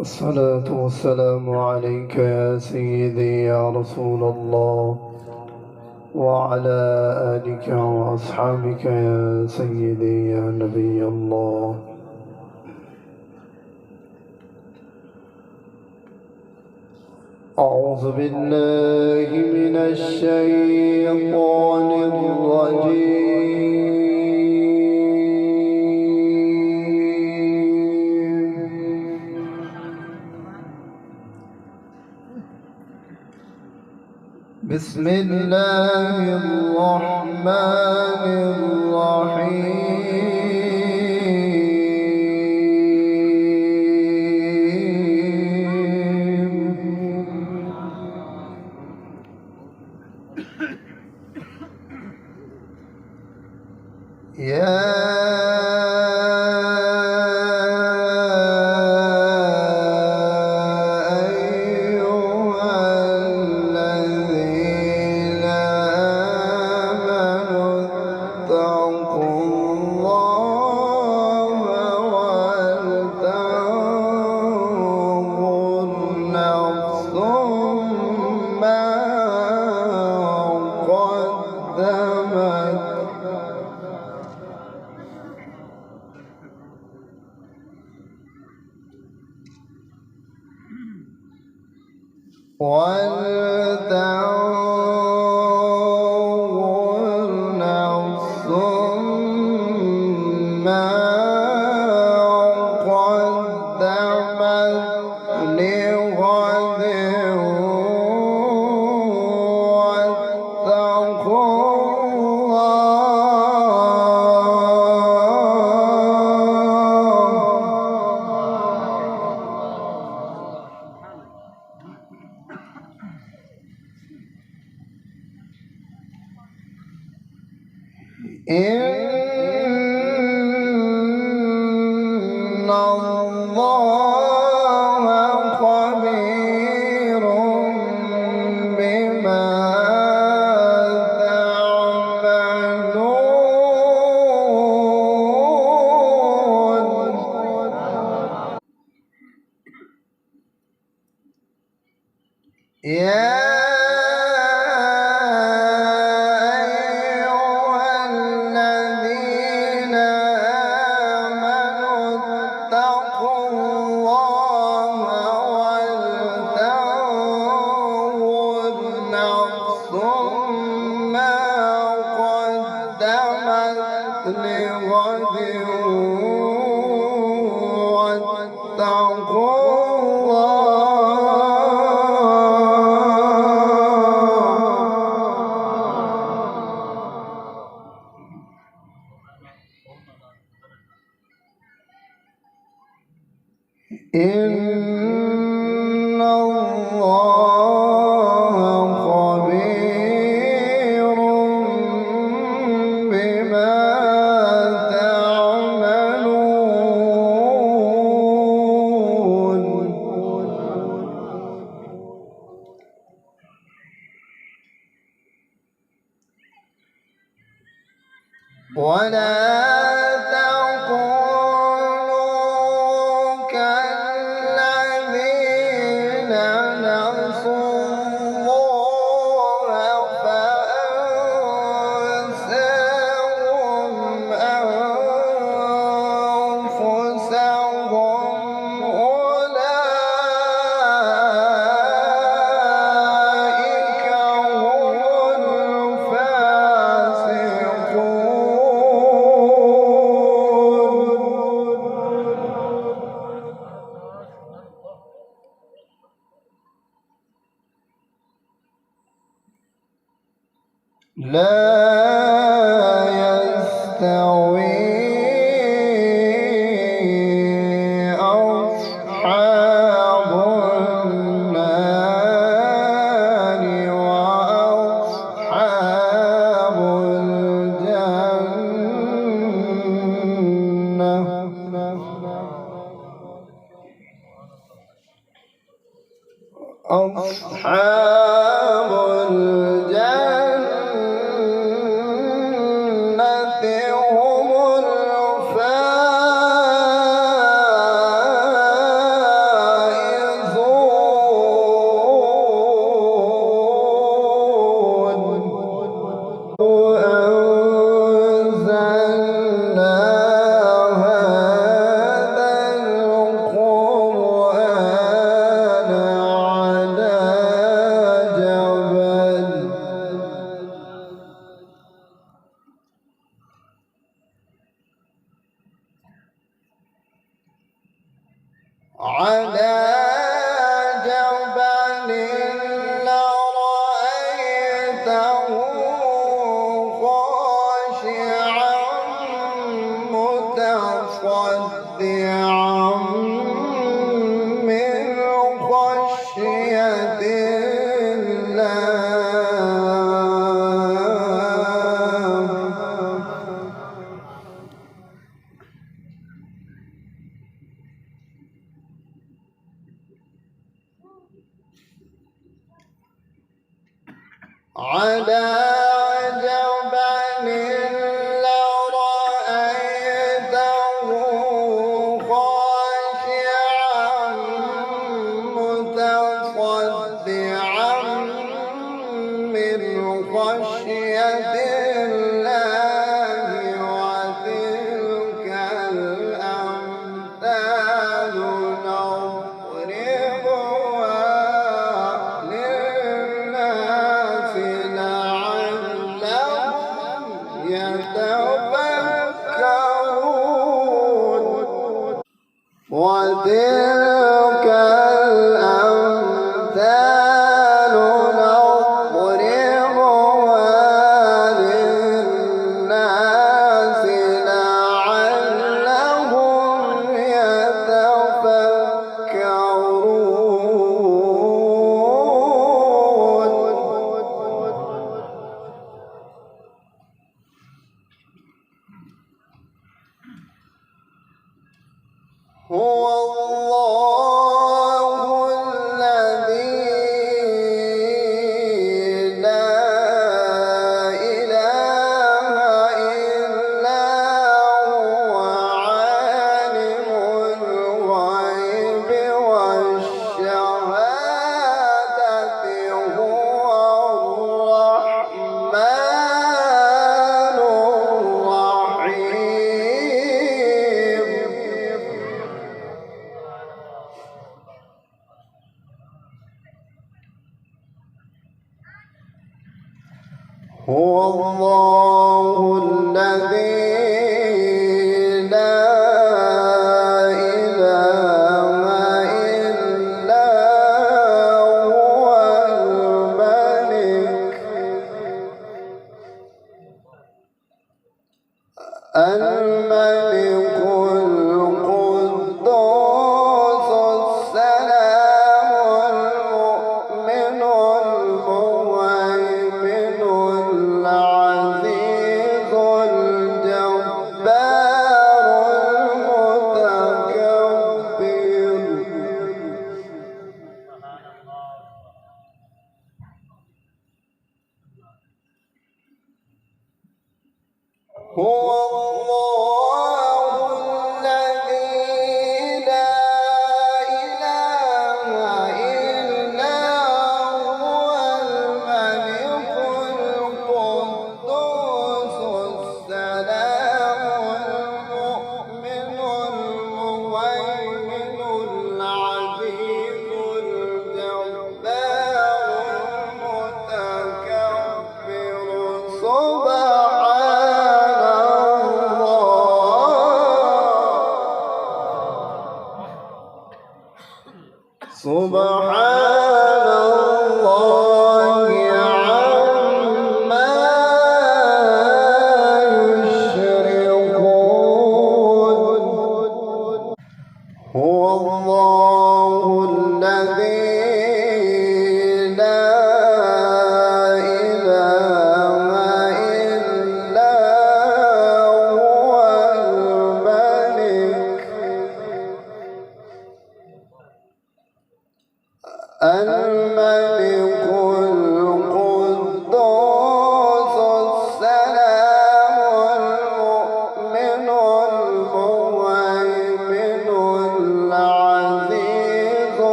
الصلاة والسلام عليك يا سيدي يا رسول الله، وعلى آلك وأصحابك يا سيدي يا نبي الله. أعوذ بالله من الشيطان الرجيم. بسم الله الرحمن الرحيم. ولتنظر نفس ما قدمت لغد واتقوا إن الله خبير بما تعملون. إن الله خبير بما تعملون. ولا لا يستوي أصحاب النار وأصحاب الجنة. أصحاب الجنة هم على جبل لرأيته خاشعا متصدعا من خشية على جبل لرأيته خاشعا متصدعا من خشية الله وتلك الأمثال نضربها للناس لعلهم يتفكرون وتلك الأمثال نضربها للناس لعلهم يتفكرون. هو الله الذي لا إله إلا هو عالم الغيب والشهادة هو الرحمن الرحيم. هو الله الذي لا إله إلا هو الملك القدوس السلام المؤمن المهيمن العزيز الجبار المتكبر. هو الله الذي لا إله إلا هو الملك القدوس السلام المؤمن المهيمن العزيز الجبار المتكبر. سبحان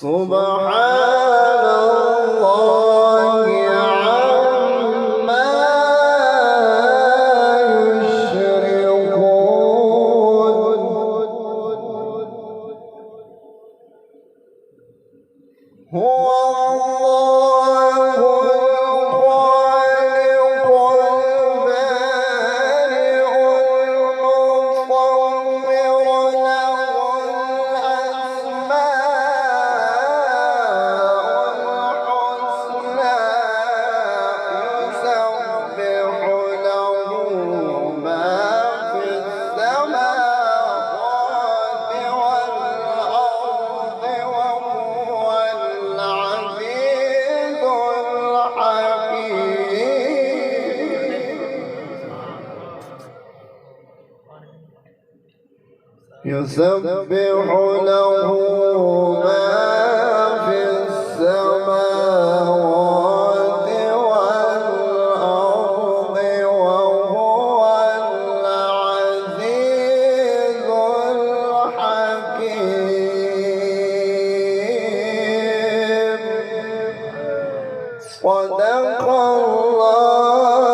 سبحان الله عما يشركون هو الله الخالق البارئ المصور له الأسماء الحسنى يسبح له ما في السماوات والأرض وهو العزيز الحكيم يسبح له ما في السماوات والأرض وهو العزيز الحكيم صدق الله